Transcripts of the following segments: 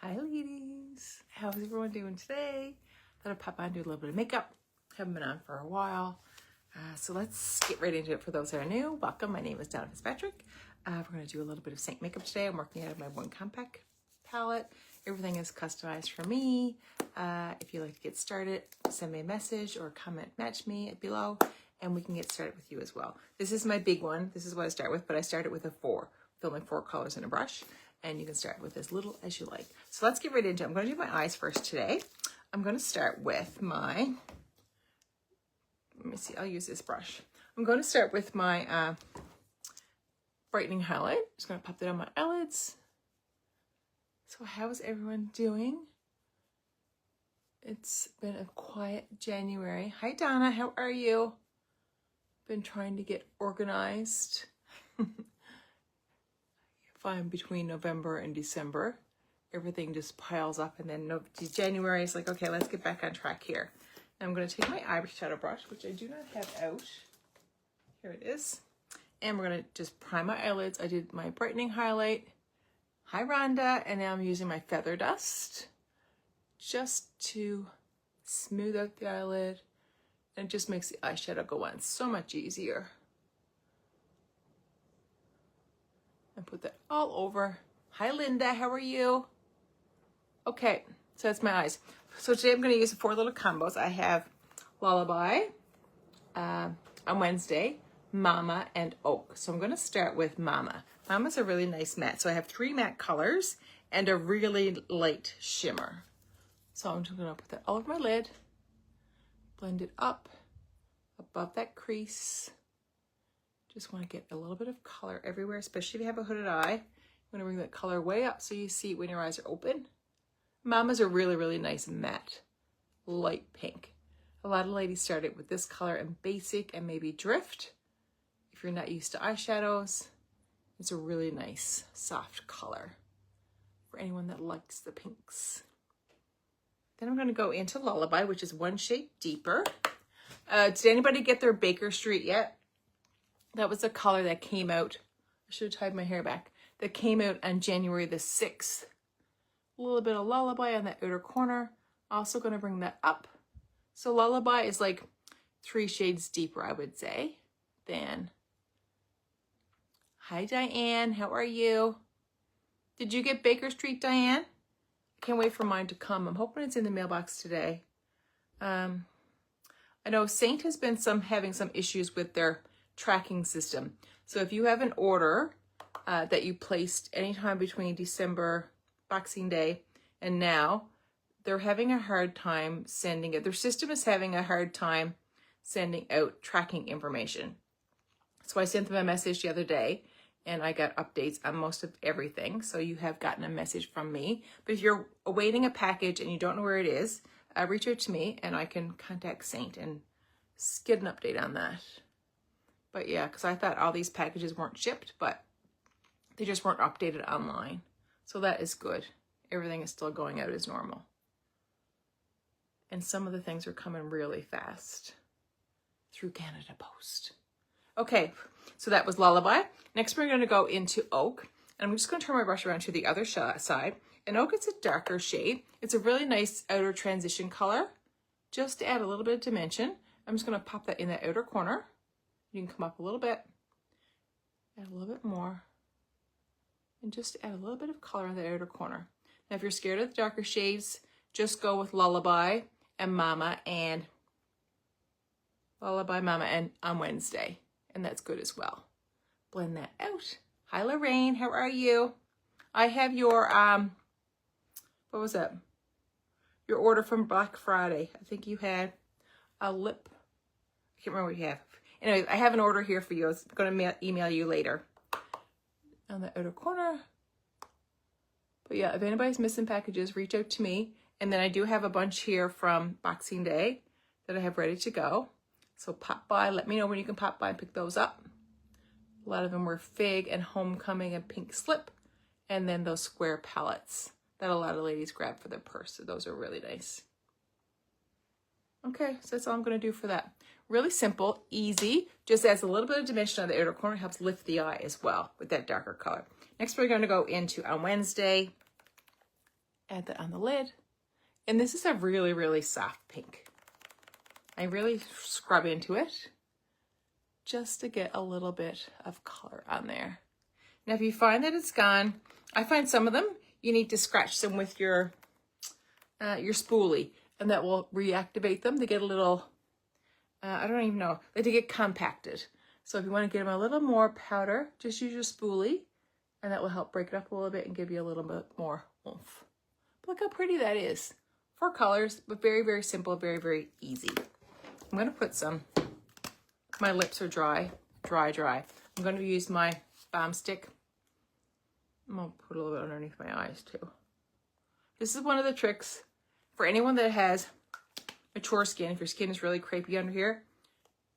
Hi ladies, how's everyone doing today? Thought I'd pop on and do a little bit of makeup. Haven't been on for a while. So let's get right into it. For those that are new, welcome. My name is Donna Fitzpatrick. We're going to do a little bit of Seint makeup today. I'm working out of my one compact palette. Everything is customized for me. If you'd like to get started, send me a message or comment match me below and we can get started with you as well. This is my big one. This is what I start with, but I started with a 4, filming 4 colors in a brush. And you can start with as little as you like. So let's get right into it. I'm going to do my eyes first today. I'm going to start with my, let me see, I'll use this brush. I'm going to start with my brightening highlight. Just going to pop that on my eyelids. So how's everyone doing? It's been a quiet January. Hi Donna, how are you? Been trying to get organized. Fine, between November and December, everything just piles up, and then January is like, okay, let's get back on track here. And I'm going to take my eyeshadow brush, which I do not have out. Here it is. And we're going to just prime my eyelids. I did my brightening highlight. Hi Rhonda. And now I'm using my feather dust just to smooth out the eyelid. And it just makes the eyeshadow go on so much easier. And put that all over. Hi Linda, how are you? Okay, so that's my eyes. So today I'm going to use 4 little combos. I have Lullaby on Wednesday, Mama, and Oak. So I'm going to start with Mama. Mama's a really nice matte. So I have 3 matte colors and a really light shimmer. So I'm just going to put that all over my lid, blend it up above that crease. Just want to get a little bit of color everywhere, especially if you have a hooded eye. You want to bring that color way up so you see it when your eyes are open. Mama's a really, really nice matte, light pink. A lot of ladies start it with this color in basic and maybe drift. If you're not used to eyeshadows, it's a really nice, soft color for anyone that likes the pinks. Then I'm going to go into Lullaby, which is 1 shade deeper. Did anybody get their Baker Street yet? That was the color that came out. I should have tied my hair back. That came out on January the 6th. A little bit of Lullaby on that outer corner. Also going to bring that up. So Lullaby is like 3 shades deeper, I would say, than. Hi Diane, how are you? Did you get Baker Street, Diane? I can't wait for mine to come. I'm hoping it's in the mailbox today. I know Seint has been having some issues with their tracking system. So if you have an order that you placed anytime between December, Boxing Day, and now, they're having a hard time sending it. Their system is having a hard time sending out tracking information. So I sent them a message the other day and I got updates on most of everything. So you have gotten a message from me. But if you're awaiting a package and you don't know where it is, reach out to me and I can contact Seint and get an update on that. But yeah, because I thought all these packages weren't shipped, but they just weren't updated online. So that is good. Everything is still going out as normal. And some of the things are coming really fast through Canada Post. Okay, so that was Lullaby. Next we're going to go into Oak. And I'm just going to turn my brush around to the other side. And Oak, it's a darker shade. It's a really nice outer transition color. Just to add a little bit of dimension, I'm just going to pop that in that outer corner. You can come up a little bit, add a little bit more, and just add a little bit of color in the outer corner. Now, if you're scared of the darker shades, just go with Lullaby and Mama and on Wednesday, and that's good as well. Blend that out. Hi, Lorraine, how are you? I have your, what was that? Your order from Black Friday. I think you had a lip, I can't remember what you have. Anyways, I have an order here for you. I was going to email you later. On the outer corner. But yeah, if anybody's missing packages, reach out to me. And then I do have a bunch here from Boxing Day that I have ready to go. So pop by. Let me know when you can pop by and pick those up. A lot of them were Fig and Homecoming and Pink Slip. And then those square palettes that a lot of ladies grab for their purse. So those are really nice. Okay, so that's all I'm going to do for that. Really simple, easy, just adds a little bit of dimension on the outer corner, helps lift the eye as well with that darker color. Next, we're going to go into on Wednesday, Add that on the lid. And this is a really, really soft pink. I really scrub into it just to get a little bit of color on there. Now, if you find that it's gone, I find some of them, you need to scratch them with your spoolie, and that will reactivate them. They get a little, I don't even know, they get compacted. So if you want to get them a little more powder, just use your spoolie, and that will help break it up a little bit and give you a little bit more oomph. But look how pretty that is. 4 colors, but very, very simple, very, very easy. I'm going to put some, my lips are dry. I'm going to use my balm stick. I'm going to put a little bit underneath my eyes too. This is one of the tricks for anyone that has mature skin. If your skin is really crepey under here,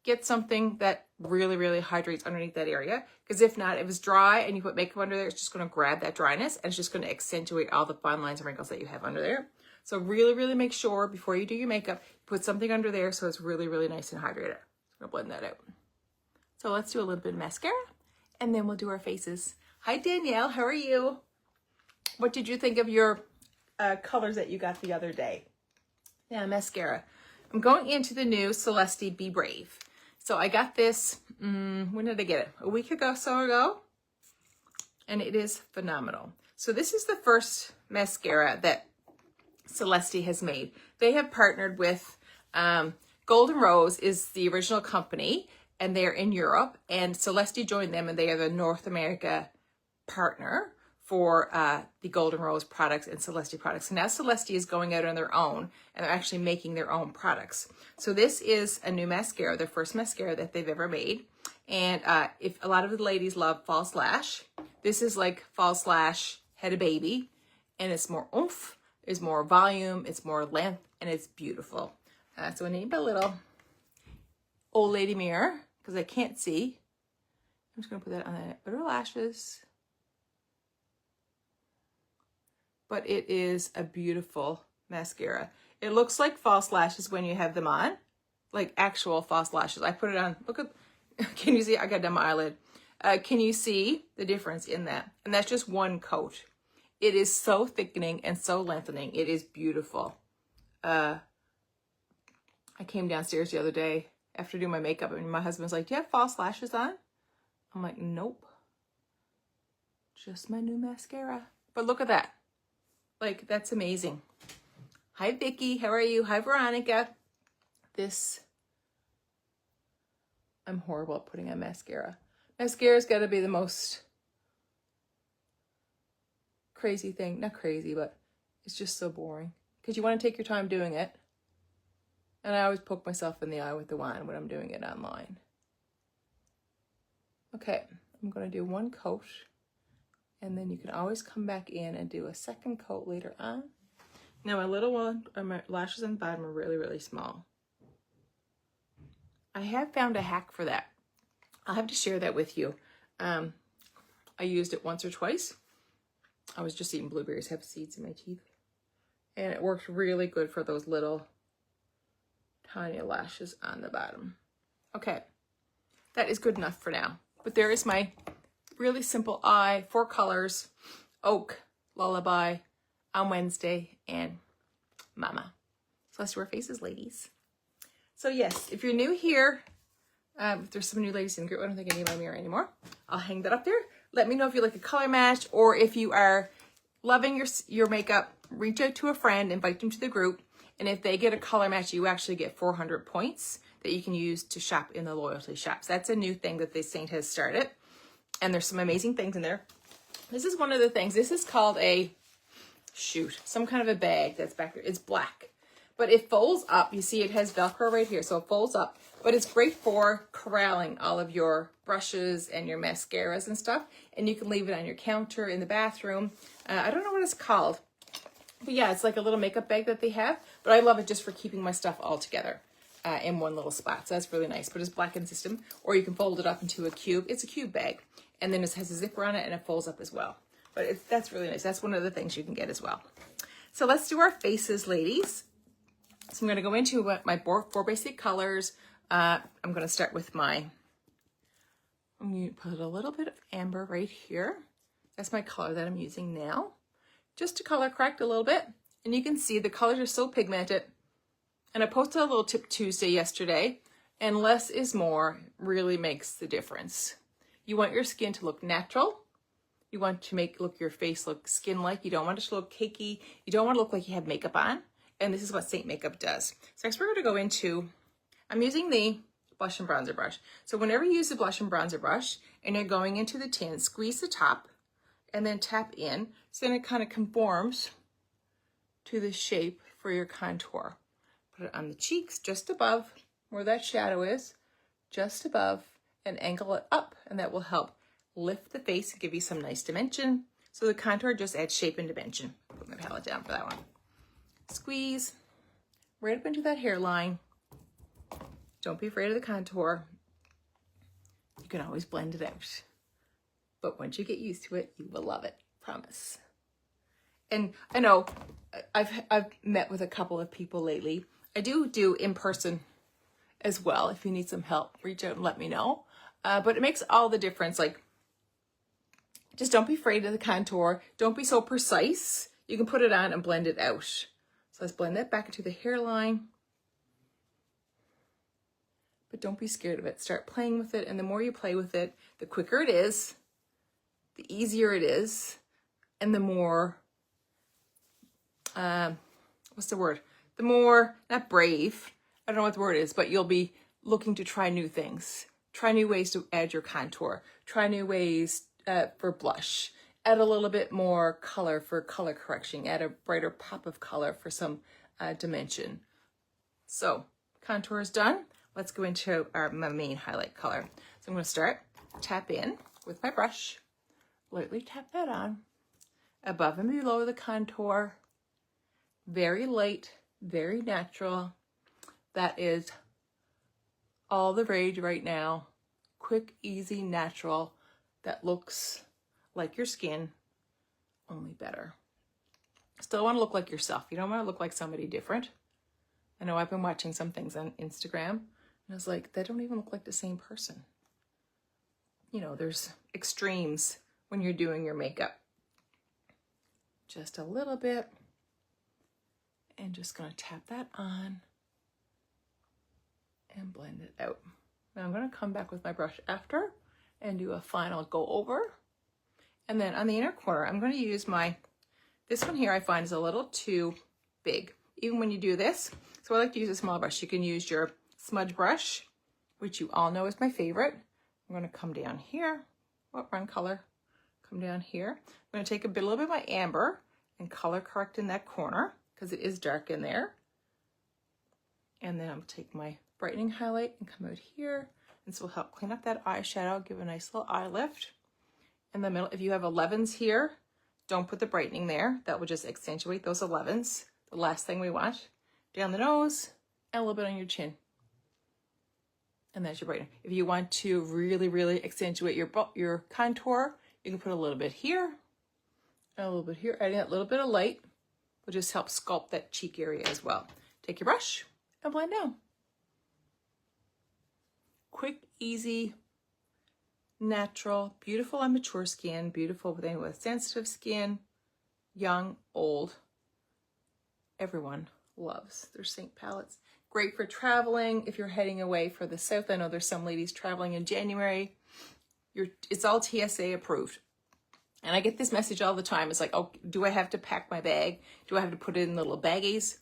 get something that really, really hydrates underneath that area. Because if not, if it's dry and you put makeup under there, it's just going to grab that dryness and it's just going to accentuate all the fine lines and wrinkles that you have under there. So really, really make sure before you do your makeup, put something under there so it's really, really nice and hydrated. I'm going to blend that out. So let's do a little bit of mascara and then we'll do our faces. Hi, Danielle. How are you? What did you think of your colors that you got the other day? Yeah, mascara. I'm going into the new Celeste Be Brave. So I got this, when did I get it? A week ago, so ago. And it is phenomenal. So this is the first mascara that Celeste has made. They have partnered with Golden Rose is the original company, and they're in Europe, and Celeste joined them, and they are the North America partner for the Golden Rose products and Celeste products. And now Celeste is going out on their own, and they're actually making their own products. So this is a new mascara, their first mascara that they've ever made. And if a lot of the ladies love false lash, this is like false lash had a baby, and it's more oomph, there's more volume, it's more length, and it's beautiful. So I need a little old lady mirror, because I can't see. I'm just going to put that on the outer lashes. But it is a beautiful mascara. It looks like false lashes when you have them on, like actual false lashes. I put it on, look at, can you see? I got it down my eyelid. Can you see the difference in that? And that's just one coat. It is so thickening and so lengthening. It is beautiful. I came downstairs the other day after doing my makeup, and my husband's like, do you have false lashes on? I'm like, nope. Just my new mascara. But look at that. Like, that's amazing. Hi, Vicky. How are you? Hi, Veronica. I'm horrible at putting on mascara. Mascara's got to be the most crazy thing. Not crazy, but it's just so boring. Because you want to take your time doing it. And I always poke myself in the eye with the wand when I'm doing it online. Okay, I'm going to do one coat. And then you can always come back in and do a second coat later on. Now my little one, my lashes on the bottom are really, really small. I have found a hack for that. I'll have to share that with you. I used it once or twice. I was just eating blueberries, have seeds in my teeth. And it worked really good for those little tiny lashes on the bottom. Okay, that is good enough for now. But there is my really simple eye, 4 colors, Oak, Lullaby, On Wednesday, and Mama. So let's do our faces, ladies. So yes, if you're new here, if there's some new ladies in the group, I don't think I need my mirror anymore. I'll hang that up there. Let me know if you like a color match, or if you are loving your makeup, reach out to a friend, invite them to the group, and if they get a color match, you actually get 400 points that you can use to shop in the loyalty shops. That's a new thing that the Seint has started, and there's some amazing things in there. This is one of the things. This is called a, some kind of a bag that's back there. It's black, but it folds up. You see it has Velcro right here, so it folds up, but it's great for corralling all of your brushes and your mascaras and stuff, and you can leave it on your counter in the bathroom. I don't know what it's called, but yeah, it's like a little makeup bag that they have, but I love it just for keeping my stuff all together in one little spot. So that's really nice, but it's black in system, or you can fold it up into a cube. It's a cube bag, and then it has a zipper on it, and it folds up as well. But that's really nice. That's one of the things you can get as well. So let's do our faces, ladies. So I'm going to go into my 4 basic colors. I'm going to start with I'm going to put a little bit of amber right here. That's my color that I'm using now. just to color correct a little bit. And you can see the colors are so pigmented. And I posted a little tip Tuesday yesterday, and less is more really makes the difference. You want your skin to look natural. You want to make your face look skin-like. You don't want it to look cakey. You don't want to look like you have makeup on. And this is what Seint makeup does. So next we're going to go into, I'm using the blush and bronzer brush. So whenever you use the blush and bronzer brush and you're going into the tin, squeeze the top and then tap in. So then it kind of conforms to the shape for your contour. Put it on the cheeks, just above where that shadow is, just above, and angle it up. And that will help lift the face and give you some nice dimension. So the contour just adds shape and dimension. Put my palette down for that one. Squeeze right up into that hairline. Don't be afraid of the contour. You can always blend it out. But once you get used to it, you will love it. Promise. And I know I've met with a couple of people lately. I do in person as well. If you need some help, reach out and let me know. But it makes all the difference. Like, just don't be afraid of the contour. Don't be so precise. You can put it on and blend it out. So let's blend that back into the hairline. But don't be scared of it. Start playing with it. And the more you play with it, the quicker it is, the easier it is, and the more, what's the word? The more, not brave, I don't know what the word is, but you'll be looking to try new things. Try new ways to add your contour. Try new ways for blush. Add a little bit more color for color correction. Add a brighter pop of color for some dimension. So contour is done. Let's go into my main highlight color. So I'm going to start, tap in with my brush. Lightly tap that on. Above and below the contour. Very light, very natural. That is all the rage right now. Quick, easy, natural. That looks like your skin, only better. Still want to look like yourself. You don't want to look like somebody different. I know I've been watching some things on Instagram, and I was like, they don't even look like the same person. You know, there's extremes when you're doing your makeup. Just a little bit. And just going to tap that on and blend it out. Now I'm going to come back with my brush after and do a final go over. And then on the inner corner, I'm going to use this one here I find is a little too big, even when you do this. So I like to use a small brush. You can use your smudge brush, which you all know is my favorite. I'm going to come down here. Run color. Come down here. I'm going to take a little bit of my amber and color correct in that corner because it is dark in there. And then I'll take my brightening highlight and come out here. And this will help clean up that eyeshadow, give a nice little eye lift. In the middle, if you have 11s here, don't put the brightening there. That will just accentuate those 11s. The last thing we want. Down the nose and a little bit on your chin. And that's your brightening. If you want to really, really accentuate your contour, you can put a little bit here and a little bit here. Adding that little bit of light will just help sculpt that cheek area as well. Take your brush and blend down. Quick, easy, natural, beautiful on mature skin, beautiful with anyone with sensitive skin, young, old. Everyone loves their Seint palettes. Great for traveling if you're heading away for the south. I know there's some ladies traveling in January. It's all TSA approved. And I get this message all the time. It's like, oh, do I have to pack my bag? Do I have to put it in little baggies?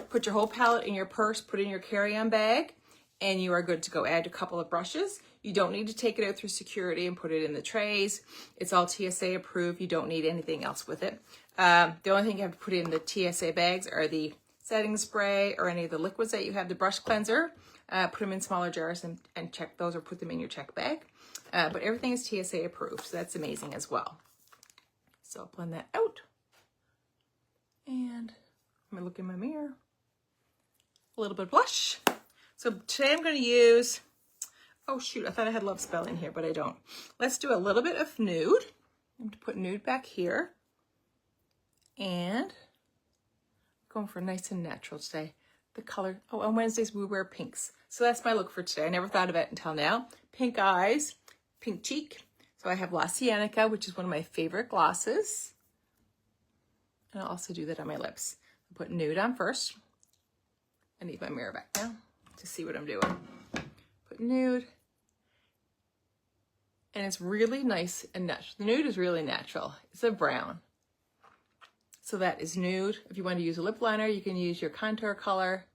Put your whole palette in your purse, put it in your carry-on bag, and you are good to go. Add a couple of brushes. You don't need to take it out through security and put it in the trays. It's all TSA approved. You don't need anything else with it. The only thing you have to put in the TSA bags are the setting spray or any of the liquids that you have, the brush cleanser. Put them in smaller jars and check those or put them in your check bag. But everything is TSA approved, so that's amazing as well. So I'll blend that out. And I'm gonna look in my mirror. A little bit of blush. So today I'm gonna use, oh shoot, I thought I had Love Spell in here, but I don't. Let's do a little bit of nude. I'm gonna put nude back here. And going for nice and natural today. The color, oh, on Wednesdays we wear pinks. So that's my look for today. I never thought of it until now. Pink eyes, pink cheek. So I have La Cienega, which is one of my favorite glosses. And I'll also do that on my lips. I'll put Nude on first. I need my mirror back now to see what I'm doing. Put Nude. And it's really nice and natural. The Nude is really natural. It's a brown. So that is Nude. If you want to use a lip liner, you can use your contour color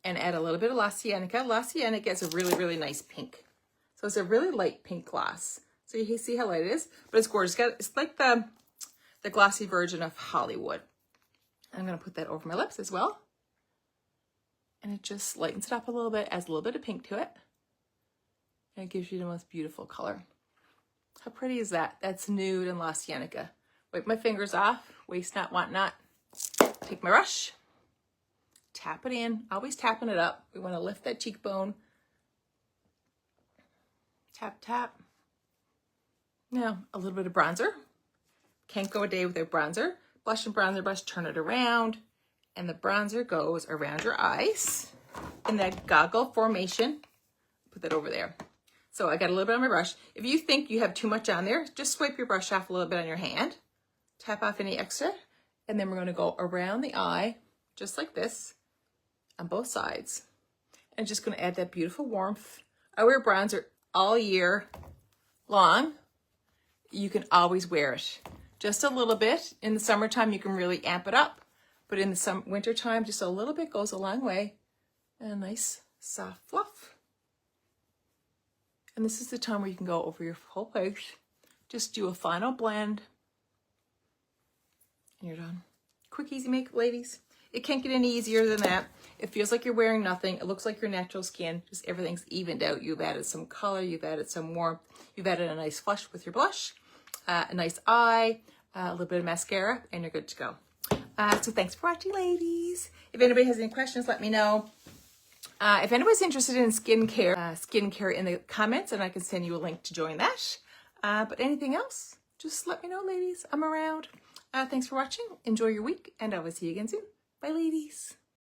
and add a little bit of La Cienega. La Cienega is a really, really nice pink. So it's a really light pink gloss. So you can see how light it is, but it's gorgeous. It's like the glossy version of Hollywood. I'm going to put that over my lips as well. And it just lightens it up a little bit, adds a little bit of pink to it. And it gives you the most beautiful color. How pretty is that? That's Nude and La Cienega. Wipe my fingers off, waste not, want not. Take my brush, tap it in, always tapping it up. We want to lift that cheekbone. Tap, tap. Now, a little bit of bronzer. Can't go a day without bronzer. Blush and bronzer brush, turn it around, and the bronzer goes around your eyes in that goggle formation. Put that over there. So I got a little bit on my brush. If you think you have too much on there, just swipe your brush off a little bit on your hand. Tap off any extra, and then we're going to go around the eye, just like this, on both sides. And just going to add that beautiful warmth. I wear bronzer all year long. You can always wear it. Just a little bit. In the summertime, you can really amp it up. But in the wintertime, just a little bit goes a long way. And a nice soft fluff. And this is the time where you can go over your whole face. Just do a final blend. And you're done. Quick, easy makeup, ladies. It can't get any easier than that. It feels like you're wearing nothing. It looks like your natural skin. Just everything's evened out. You've added some color. You've added some warmth. You've added a nice flush with your blush. A nice eye. A little bit of mascara. And you're good to go. So thanks for watching, ladies. If anybody has any questions, let me know. If anybody's interested in skincare in the comments, and I can send you a link to join that. But anything else, just let me know, ladies. I'm around. Thanks for watching. Enjoy your week, and I will see you again soon. Bye, ladies.